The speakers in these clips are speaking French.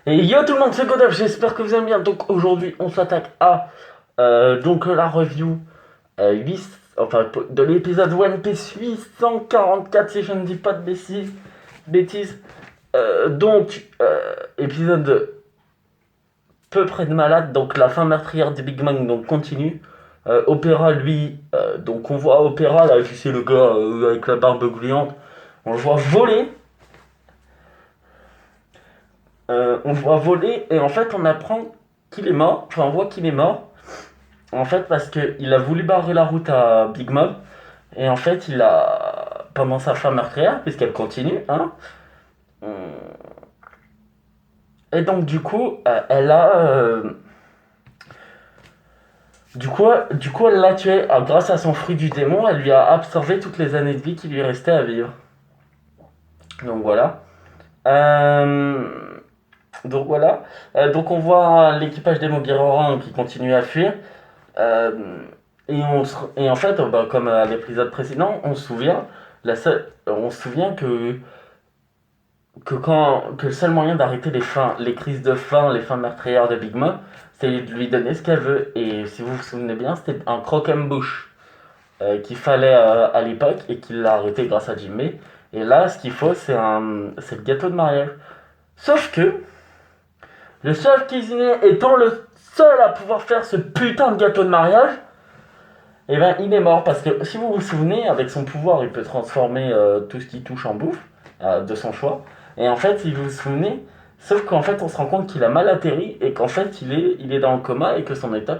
Et yo tout le monde, c'est Godef, j'espère que vous allez bien. Donc aujourd'hui, on s'attaque à donc la review 8, enfin, de l'épisode One Piece 844, si je ne dis pas de bêtises. Épisode peu près de malade, donc la fin meurtrière du Big Bang donc continue. Opéra, lui, donc on voit Opéra, là, tu sais, le gars avec la barbe gluante, on le voit voler. On le voit voler et en fait on apprend qu'il est mort, enfin on voit qu'il est mort, en fait parce qu'il a voulu barrer la route à Big Mom et en fait il a, pendant sa fin meurtrière, puisqu'elle continue, hein, et donc du coup elle a, elle l'a tué grâce à son fruit du démon, elle lui a absorbé toutes les années de vie qui lui restaient à vivre. Donc voilà. Euh, donc voilà. Donc on voit l'équipage des Mogirora qui continue à fuir. Euh, et en fait, bah, comme à l'épisode précédent, on se souvient que le seul moyen d'arrêter les crises de faim, les fins meurtrières de Big Mom, c'est de lui donner ce qu'elle veut. Et si vous vous souvenez bien, c'était un croquembouche qu'il fallait à l'époque et qu'il l'a arrêté grâce à Jimmy. Et là, ce qu'il faut, c'est le gâteau de mariage. Sauf que le seul cuisinier étant le seul à pouvoir faire ce putain de gâteau de mariage, et ben il est mort parce que si vous vous souvenez, avec son pouvoir, il peut transformer tout ce qui touche en bouffe de son choix. Et en fait, si vous vous souvenez, sauf qu'en fait, on se rend compte qu'il a mal atterri et qu'en fait, il est dans le coma et que son état ne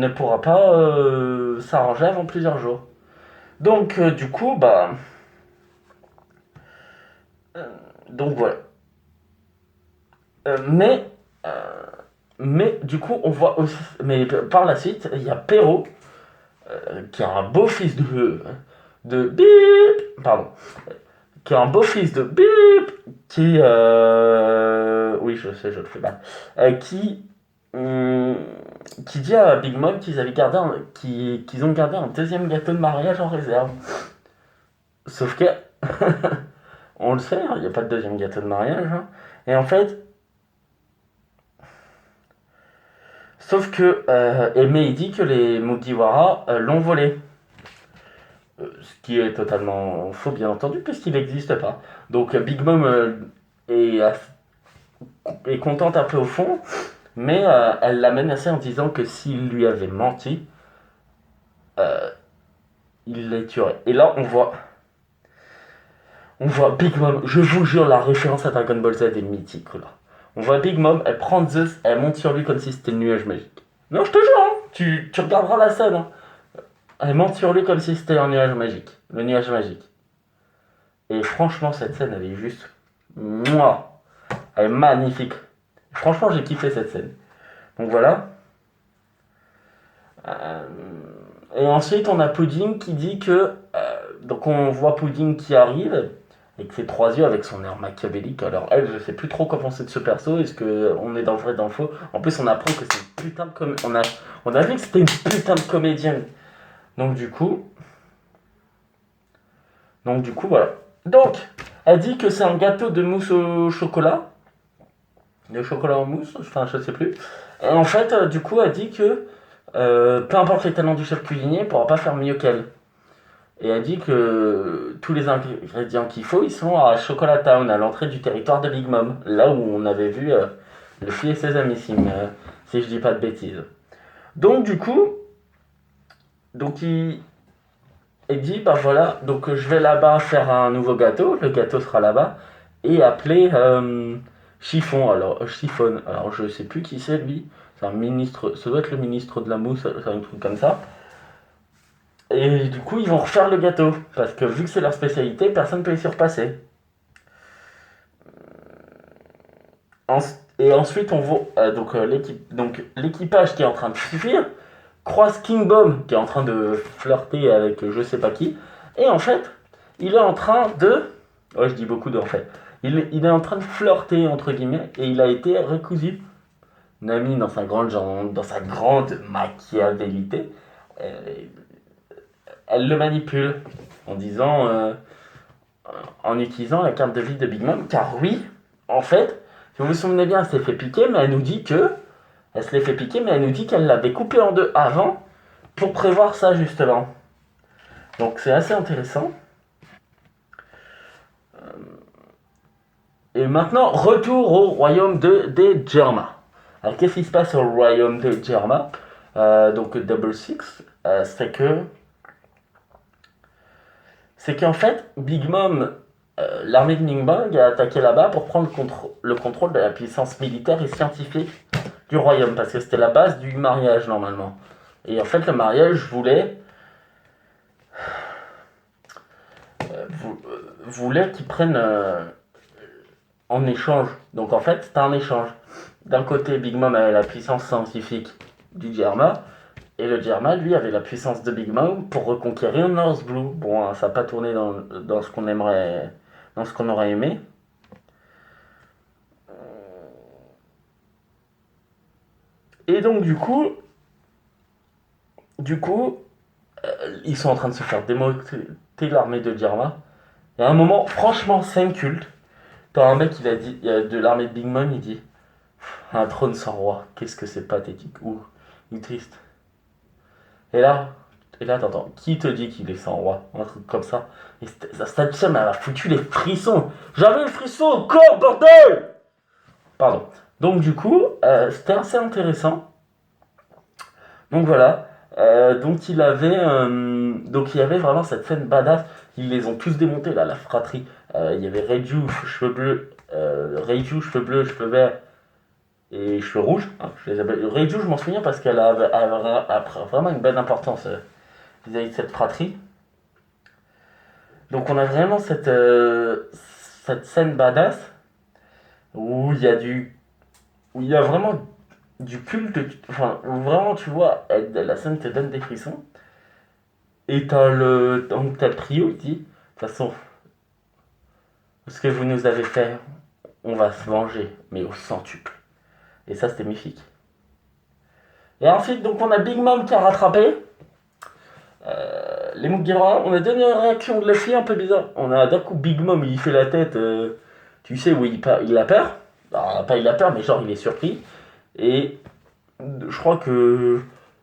pourra pas s'arranger avant plusieurs jours. Donc, du coup, bah, euh, donc voilà. Euh, mais, euh, mais du coup, on voit aussi, mais par la suite, il y a Perrault qui a un beau fils de bip, pardon, qui est un beau fils de bip, oui, je sais, je le fais mal, hum, qui dit à Big Mom qu'ils ont gardé un deuxième gâteau de mariage en réserve. Sauf que, on le sait, il n'y a pas de deuxième gâteau de mariage, hein. Et en fait, sauf que, mais il dit que les Mugiwara l'ont volé. Ce qui est totalement faux, bien entendu, puisqu'il n'existe pas. Donc Big Mom est, est contente un peu au fond, mais elle l'a menacé en disant que s'il lui avait menti, euh, il les tuerait. Et là, on voit Big Mom, je vous jure, la référence à Dragon Ball Z est mythique, là. On voit Big Mom, elle prend Zeus, elle monte sur lui comme si c'était le nuage magique. Non, je te jure, hein, tu regarderas la scène, hein. Elle monte sur lui comme si c'était un nuage magique. Le nuage magique. Et franchement, cette scène, elle est juste. Mouah, elle est magnifique. Franchement, j'ai kiffé cette scène. Donc voilà. Euh, et ensuite, on a Pudding qui dit que. Donc on voit Pudding qui arrive, avec ses trois yeux, avec son air machiavélique. Alors elle, je sais plus trop quoi penser de ce perso. Est-ce qu'on est dans le vrai, dans le faux? En plus, on apprend que c'est une putain de on a vu que c'était une putain de comédienne. Donc du coup. Donc du coup, voilà. Donc, elle dit que c'est un gâteau de mousse au chocolat. De chocolat en mousse, enfin je sais plus. Et en fait, du coup, elle dit que peu importe les talents du chef cuisinier, il ne pourra pas faire mieux qu'elle. Et elle dit que tous les ingrédients qu'il faut, ils sont à Chocolate Town, à l'entrée du territoire de Big Mom, là où on avait vu le fil et ses amis, si je dis pas de bêtises. Donc du coup, donc il dit, bah voilà, donc je vais là-bas faire un nouveau gâteau, le gâteau sera là-bas, et appeler Chiffon, alors je sais plus qui c'est lui, c'est un ministre, ça doit être le ministre de la mousse, c'est un truc comme ça. Et du coup, ils vont refaire le gâteau, parce que vu que c'est leur spécialité, personne ne peut y surpasser. Et ensuite, on voit donc l'équipage qui est en train de fuir croise King Bomb qui est en train de flirter avec je sais pas qui. Et en fait, il est en train de. Ouais, je dis beaucoup de en fait. Il est en train de flirter entre guillemets et il a été recousu. Nami, dans sa grande machiavélité, euh, elle le manipule en disant en utilisant la carte de vie de Big Mom, car oui, en fait, si vous vous souvenez bien, elle s'est fait piquer, mais elle nous dit qu'elle l'avait coupé en deux avant pour prévoir ça justement. Donc c'est assez intéressant. Et maintenant, retour au royaume des Germa. Alors qu'est-ce qui se passe au royaume des Germa? Donc Double Six, c'est qu'en fait, Big Mom, l'armée de Big Bang a attaqué là-bas pour prendre le contrôle de la puissance militaire et scientifique du royaume, parce que c'était la base du mariage normalement. Et en fait, le mariage voulait qu'ils prennent en échange. Donc en fait, c'était un échange. D'un côté, Big Mom avait la puissance scientifique du Germa, et le Germa, lui, avait la puissance de Big Mom pour reconquérir North Blue. Bon, ça n'a pas tourné dans ce qu'on aimerait, dans ce qu'on aurait aimé. Et donc du coup, ils sont en train de se faire démonter l'armée de Germa. Et à un moment, franchement, scène culte. T'as un mec, il a dit, de l'armée de Big Mom, il dit un trône sans roi, qu'est-ce que c'est pathétique ou triste. Et là, t'entends, qui te dit qu'il est sans roi? Un truc comme ça. Et cette scène, elle a foutu les frissons. J'avais les frissons au corps, bordel! Pardon. Donc du coup, c'était assez intéressant. Donc voilà. Donc il y avait vraiment cette scène badass. Ils les ont tous démontés là, la fratrie. Il y avait Reiju, cheveux bleus, cheveux verts et cheveux rouges. Hein, Reiju, je m'en souviens parce qu'elle a vraiment une belle importance vis-à-vis de cette fratrie. Donc on a vraiment cette scène badass où il y a vraiment du culte, enfin vraiment tu vois, la scène te donne des frissons. Et t'as le trio qui dit, de toute façon, ce que vous nous avez fait, on va se venger, mais au centuple. Et ça, c'était mythique. Et ensuite, donc on a Big Mom qui a rattrapé les Mugiwara. On a donné une réaction de Luffy un peu bizarre. On a d'un coup Big Mom, il fait la tête, tu sais, où il a peur. Alors, pas il a peur, mais genre il est surpris. Et je crois que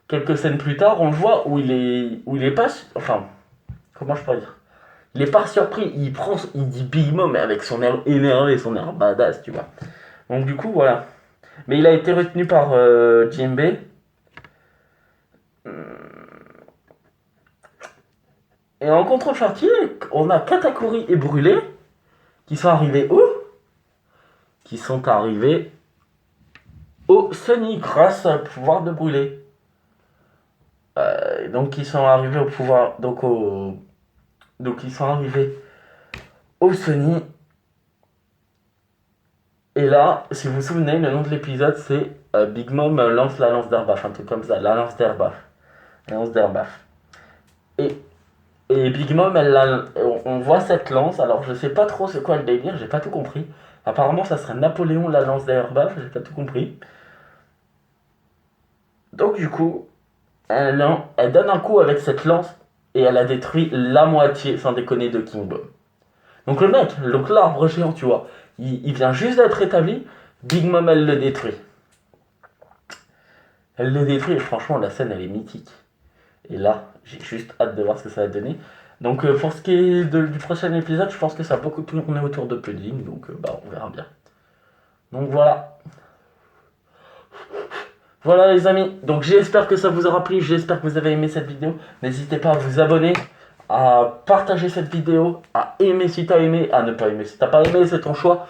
quelques scènes plus tard, on le voit où il est pas, enfin, comment je pourrais dire, il est pas surpris, il dit Big Mom mais avec son air énervé, son air badass, tu vois. Donc du coup voilà. Mais il a été retenu par Jinbei. Et en contrepartie, on a Katakuri et Brûlé qui sont arrivés où? Qui sont arrivés au Sunny grâce au pouvoir de Brûlé. Donc ils sont arrivés au pouvoir, donc ils sont arrivés au Sunny. Et là, si vous vous souvenez, le nom de l'épisode c'est Big Mom lance la lance d'Arbaf, un truc comme ça, la lance d'Arbaf. Et Big Mom, on voit cette lance, alors je sais pas trop c'est quoi le délire, j'ai pas tout compris. Apparemment ça serait Napoléon la lance d'Arbaf, j'ai pas tout compris. Donc du coup, elle donne un coup avec cette lance et elle a détruit la moitié, sans déconner, de King Bomb. Donc le mec, donc l'arbre géant, tu vois, il vient juste d'être établi, Big Mom, elle le détruit. Elle le détruit et franchement, la scène, elle est mythique. Et là, j'ai juste hâte de voir ce que ça va donner. Donc pour ce qui est du prochain épisode, je pense que ça va beaucoup tourner autour de Pudding, donc on verra bien. Donc voilà. Voilà les amis, donc j'espère que ça vous aura plu, j'espère que vous avez aimé cette vidéo. N'hésitez pas à vous abonner, à partager cette vidéo, à aimer si t'as aimé, à ne pas aimer si t'as pas aimé, c'est ton choix,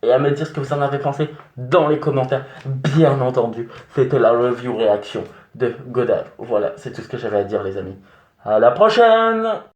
et à me dire ce que vous en avez pensé dans les commentaires. Bien entendu, c'était la review réaction de Godard. Voilà, c'est tout ce que j'avais à dire les amis. À la prochaine!